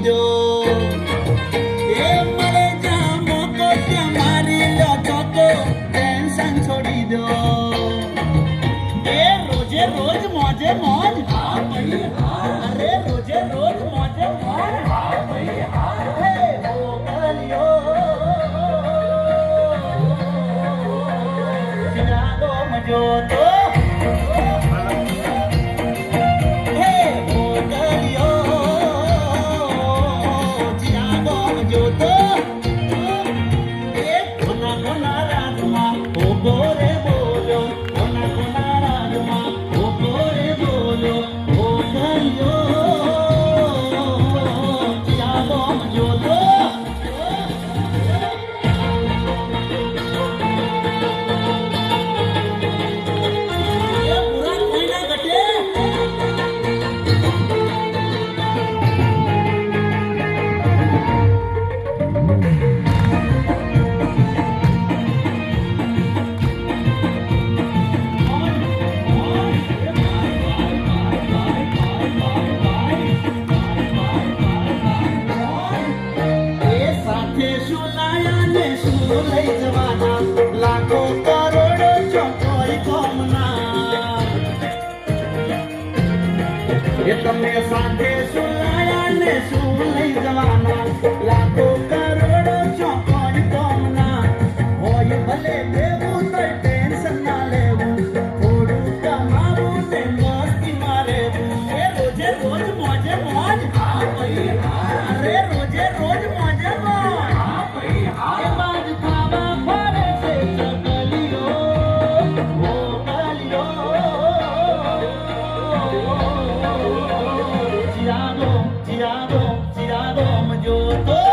દો એ મળે જ્યાં મોકો ત્યાં મારી લો ચોકો ટેન્શન છોડી દો એ રોજે રોજ મોજે મોજ અરે રોજે રોજ મોજે મોજ હે મોગલિયો ચિરાગો મજો તો લઈ જવાના લાખો કરોડો ચોકોઈ કોમના એ તમે સાથે શું લાયા ને શું લઈ જવાના લાખો કરોડો ચોકોઈ કોમના હોય ભલે દેવું તો ટેન્શન ના લેવું થોડું કમાવું ને મસ્તી માં રહેવું એ રોજે રોજ મોજે મોજ અરે રોજે રોજ મોજે મોજ Tirado, mă joc.